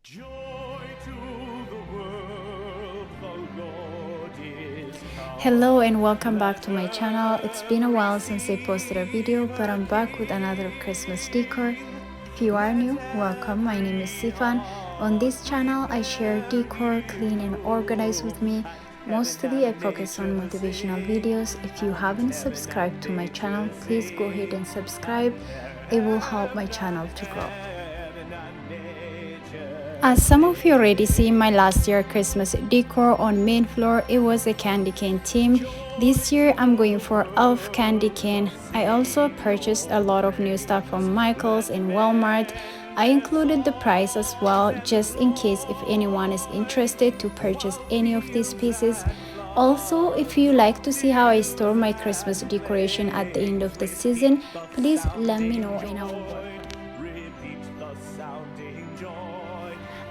Joy to the world, the Lord is come. Hello and welcome back to my channel. It's been a while since I posted a video, but I'm back with another Christmas decor. If you are new, welcome. My name is Sifan. On this channel, I share decor, clean and organize with me. Mostly I focus on motivational videos. If you haven't subscribed to my channel, please go ahead and subscribe. It will help my channel to grow. As some of you already see my last year Christmas decor on main floor, it was a candy cane theme. This year I'm going for elf candy cane. I also purchased a lot of new stuff from Michael's and Walmart. I included the price as well, just in case if anyone is interested to purchase any of these pieces. Also, if you like to see how I store my Christmas decoration at the end of the season, please let me know and I will.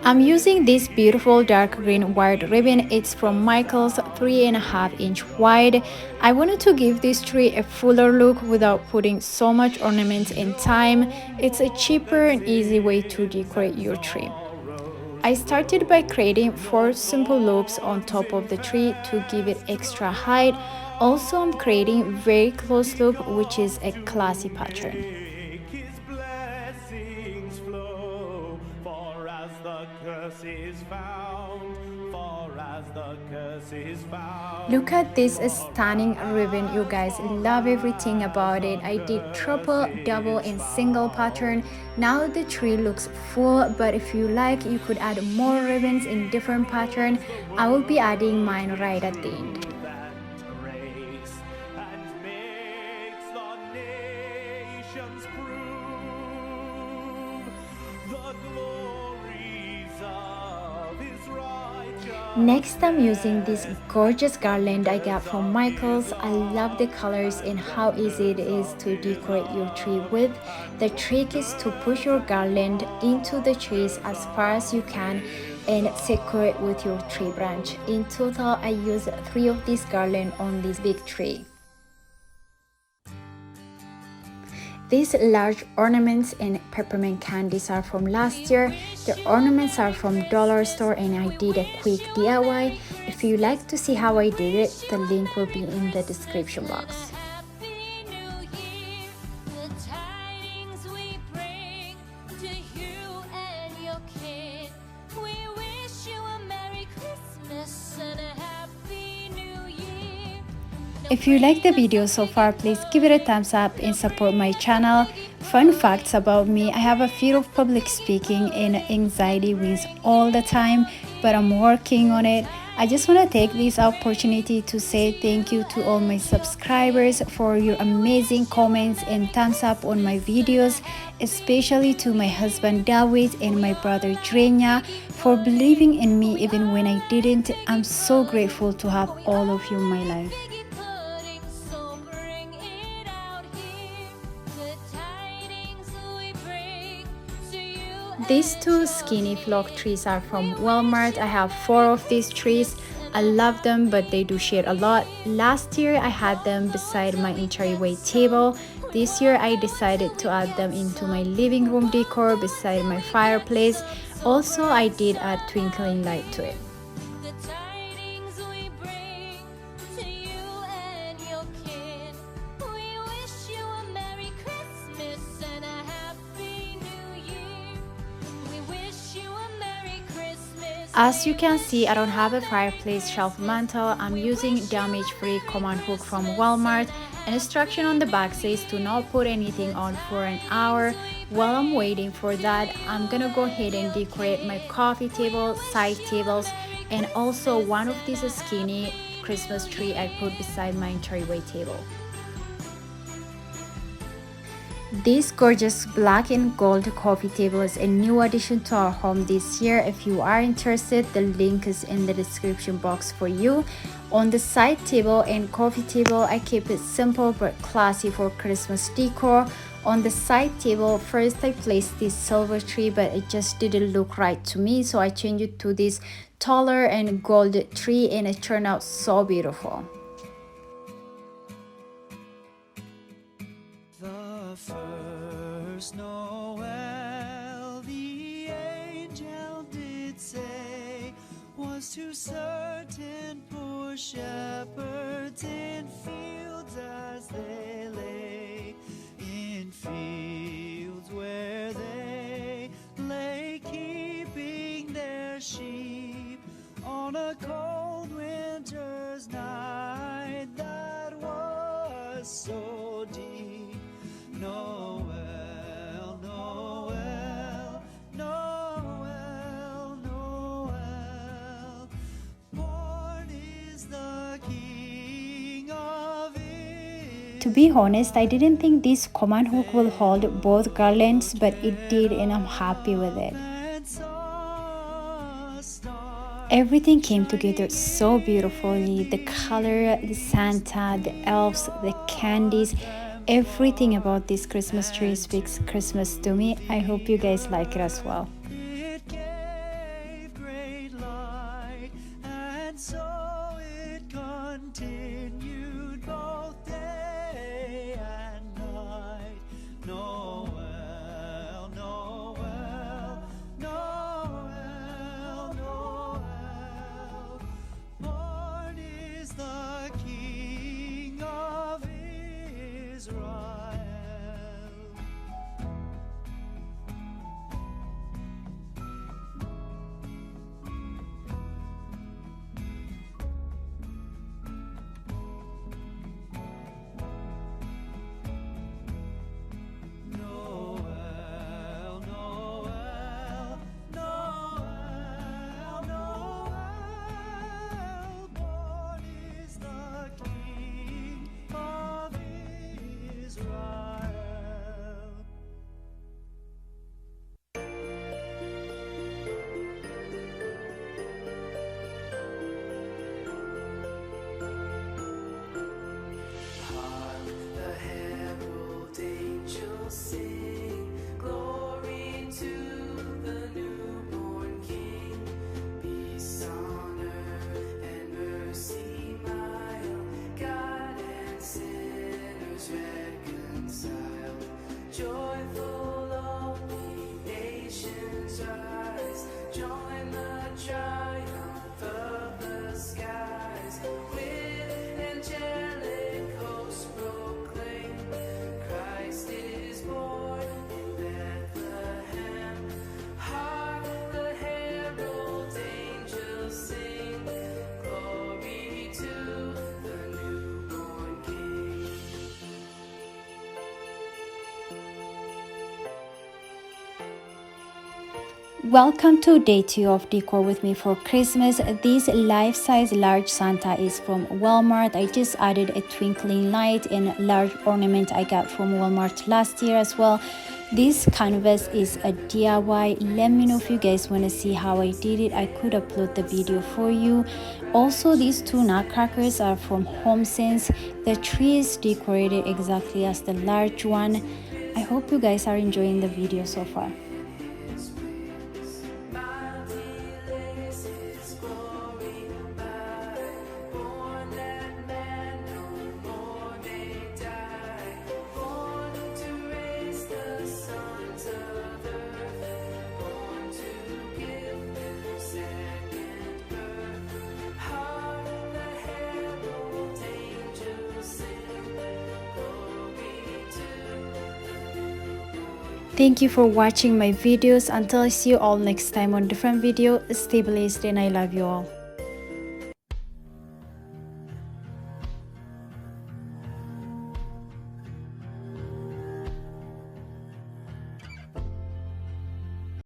I'm using this beautiful dark green wired ribbon. It's from Michael's, 3.5-inch wide. I wanted to give this tree a fuller look without putting so much ornament and time. It's a cheaper and easy way to decorate your tree. I started by creating 4 simple loops on top of the tree to give it extra height. Also, I'm creating very close loop, which is a classy pattern. Look at this stunning ribbon, you guys. Love everything about it. I did triple, double and single pattern. Now the tree looks full, but if you like, you could add more ribbons in different pattern. I will be adding mine right at the end. Next, I'm using this gorgeous garland I got from Michael's. I love the colors and how easy it is to decorate your tree with. The trick is to push your garland into the trees as far as you can and secure it with your tree branch. In total, I used 3 of these garland on this big tree. These large ornaments and peppermint candies are from last year. The ornaments are from dollar store and I did a quick DIY. If you like to see how I did it, the link will be in the description box. If you like the video so far, please give it a thumbs up and support my channel. Fun facts about me: I have a fear of public speaking and anxiety wins all the time, but I'm working on it. I just want to take this opportunity to say thank you to all my subscribers for your amazing comments and thumbs up on my videos, especially to my husband David and my brother Drenya for believing in me even when I didn't. I'm so grateful to have all of you in my life. These 2 skinny flock trees are from Walmart. I have 4 of these trees. I love them, but they do shade a lot. Last year I had them beside my entryway table. This year I decided to add them into my living room decor beside my fireplace. Also, I did add twinkling light to it. As you can see, I don't have a fireplace shelf mantle. I'm using damage-free command hook from Walmart. An instruction on the back says to not put anything on for an hour. While I'm waiting for that, I'm gonna go ahead and decorate my coffee table, side tables, and also one of these skinny Christmas tree I put beside my entryway table. This gorgeous black and gold coffee table is a new addition to our home this year. If you are interested, the link is in the description box for you. On the side table and coffee table, I keep it simple but classy for Christmas decor. On the side table, first I placed this silver tree, but it just didn't look right to me, so I changed it to this taller and gold tree and it turned out so beautiful. First Noel, the angel did comes to certain poor shepherds in fields as they lay, in fields where they lay keeping their sheep on a cold winter's night that was so deep. Noel, Noel, Noel, Noel, born is the King of Israel. To be honest, I didn't think this command hook will hold both garlands, but it did, and I'm happy with it. Everything came together so beautifully. The color, the Santa, the elves, the candies, everything about this Christmas tree speaks Christmas to me. I hope you guys like it as well. It gave great light, and so it continued both day and night. Noel, Noel, Noel, Noel, born is the King of Israel. Noel, Noel, Noel, Noel, born is the King of Israel. Hark, the herald angels sing, glory to the newborn King. Peace on earth and mercy mild, God and sinners reconciled. Joyful all ye nations rise, join the triumph of the skies. With angelic hosts proclaim, Christ is born in Bethlehem. Hark, the herald angels sing, glory to the newborn King. Welcome to day 2 of decor with me for Christmas. This life-size large Santa is from Walmart. I just added a twinkling light and large ornament I got from Walmart last year as well. This canvas is a DIY. Let me know if you guys want to see how I did it. I could upload the video for you. Also, these two nutcrackers are from HomeSense. The tree is decorated exactly as the large one. I hope you guys are enjoying the video so far. Thank you for watching my videos. Until I see you all next time on different video, stay blessed and I love you all.